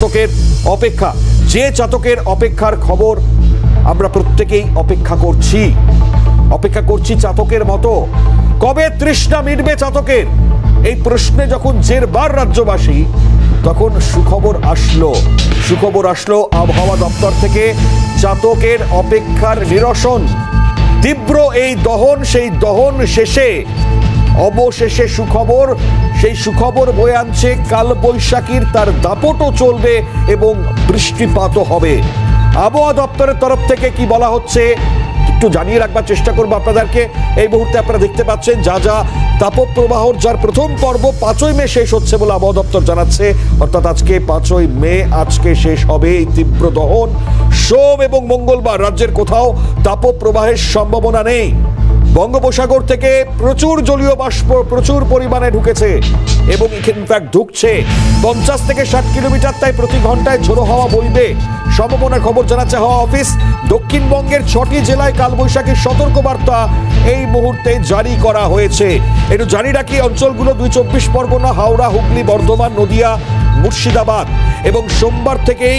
চাতকের অপেক্ষা, যে চাতকের অপেক্ষার খবর আমরা প্রত্যেকেই অপেক্ষা করছি চাতকের মতো। কবে তৃষ্ণা মিটবে চাতকের, এই প্রশ্নে যখন জেরবার রাজ্যবাসী, তখন সুখবর আসলো আবহাওয়া দপ্তর থেকে। চাতকের অপেক্ষার নিরসন, তীব্র এই দহন, সেই দহন শেষে অবশেষে সুখবর, সেই সুখবর বয়ে আনছে কালবৈশাখীর, তার দাপটও চলবে এবং বৃষ্টিপাতও হবে। আবহাওয়া দপ্তরের তরফ থেকে কি বলা হচ্ছে একটু জানিয়ে রাখবার চেষ্টা করবো আপনাদেরকে। এই মুহূর্তে আপনারা দেখতে পাচ্ছেন যা তাপপ্রবাহর যার প্রথম পর্ব 5ই মে শেষ হচ্ছে বলে আবহাওয়া দপ্তর জানাচ্ছে, অর্থাৎ আজকে 5ই মে আজকে শেষ হবে এই তীব্র দহন। সোম এবং মঙ্গলবার রাজ্যের কোথাও তাপপ্রবাহের সম্ভাবনা নেই। বঙ্গোপসাগর থেকে প্রচুর জলীয় বাষ্প প্রচুর পরিমাণে ঢুকেছে এবং ইনফ্যাক্ট ঢুকছে 50 থেকে 60 কিলোমিটার, তাই প্রতি ঘন্টায় ঝোড়ো হাওয়া বইবে সম্ভাবনার খবর জানাচ্ছে হাওয়া অফিস। দক্ষিণবঙ্গের 6টি জেলায় কালবৈশাখীর সতর্কবার্তা এই মুহূর্তে জারি করা হয়েছে। একটু জানি রাখি অঞ্চলগুলো 2 24 পরগনা, হাওড়া, হুগলি, বর্ধমান, নদিয়া, মুর্শিদাবাদ। এবং সোমবার থেকেই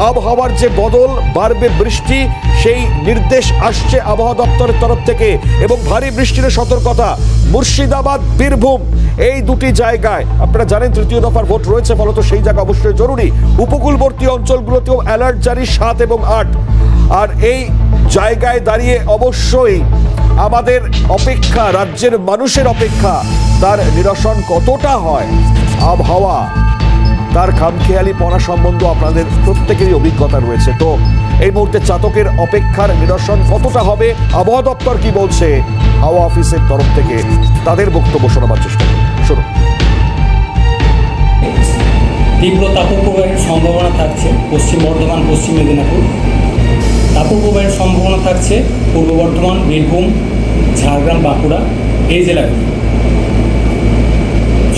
আবহাওয়ার যে বদল, বাড়বে বৃষ্টি, সেই নির্দেশ আসছে আবহাওয়া দপ্তরের তরফ থেকে এবং ভারী বৃষ্টির সতর্কতা। মুর্শিদাবাদ, বীরভূম এই দুটি জায়গায় আপনারা জানেন তৃতীয় দফার ভোট রয়েছে, ফলত সেই জায়গা অবশ্যই জরুরি। উপকূলবর্তী অঞ্চলগুলোতেও অ্যালার্ট জারি 7 এবং 8। আর এই জায়গায় দাঁড়িয়ে অবশ্যই আমাদের অপেক্ষা, রাজ্যের মানুষের অপেক্ষা, তার নিরসন কতটা হয়, আবহাওয়া তার খামখেয়ালিপনা সম্বন্ধে আপনাদের প্রত্যেকেরই অভিজ্ঞতা রয়েছে। তো এই মুহূর্তে চাতকের অপেক্ষার নিরসন কতটা হবে, আবহাওয়া দপ্তর কি বলছে হাওয়া অফিসের তরফ থেকে, তাদের বক্তব্য শোনাবার চেষ্টা করুন। শুনুন। তীব্র তাপপ্রবাহের সম্ভাবনা থাকছে পশ্চিম বর্ধমান, পশ্চিম মেদিনীপুর। তাপপ্রবাহের সম্ভাবনা থাকছে পূর্ব বর্ধমান, বীরভূম, ঝাড়গ্রাম, বাঁকুড়া এই জেলাগুলি।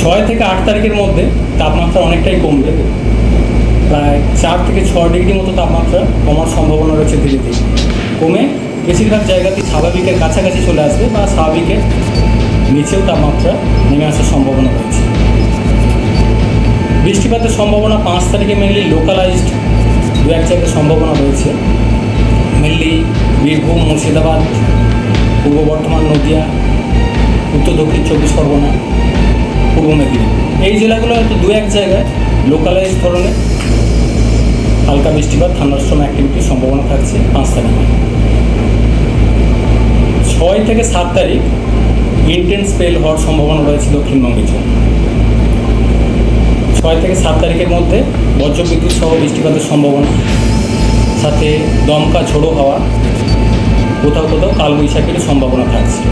6 থেকে 8 তারিখের মধ্যে তাপমাত্রা অনেকটাই কমবে, প্রায় 4 থেকে 6 ডিগ্রি মতো তাপমাত্রা কমার সম্ভাবনা রয়েছে। ধীরে ধীরে কমে বেশিরভাগ জায়গাতেই স্বাভাবিকের কাছাকাছি চলে আসবে বা স্বাভাবিকের নিচেও তাপমাত্রা নেমে আসার সম্ভাবনা রয়েছে। বৃষ্টিপাতের সম্ভাবনা 5 তারিখে মেনলি লোকালাইজড 2-1 জায়গায় সম্ভাবনা রয়েছে। মেনলি বীরভূম, মুর্শিদাবাদ, পূর্ব বর্ধমান, নদিয়া, উত্তর দক্ষিণ 24 পরগনা, পূর্ব মেদিনীপুর এই জেলাগুলো হয়তো 2-1 জায়গায় লোকালাইজ ধরনের হালকা বৃষ্টিপাত, থান্ডারস্টর্ম অ্যাক্টিভিটির সম্ভাবনা থাকছে 5 তারিখে। 6 থেকে 7 তারিখ ইন্টেন্স স্পেল হওয়ার সম্ভাবনা রয়েছে দক্ষিণবঙ্গের জন্য। 6 থেকে 7 তারিখের মধ্যে বজ্রবিদ্যুৎ সহ বৃষ্টিপাতের সম্ভাবনা, সাথে দমকা ঝোড়ো হাওয়া, কোথাও কোথাও কালবৈশাখীর সম্ভাবনা থাকছে।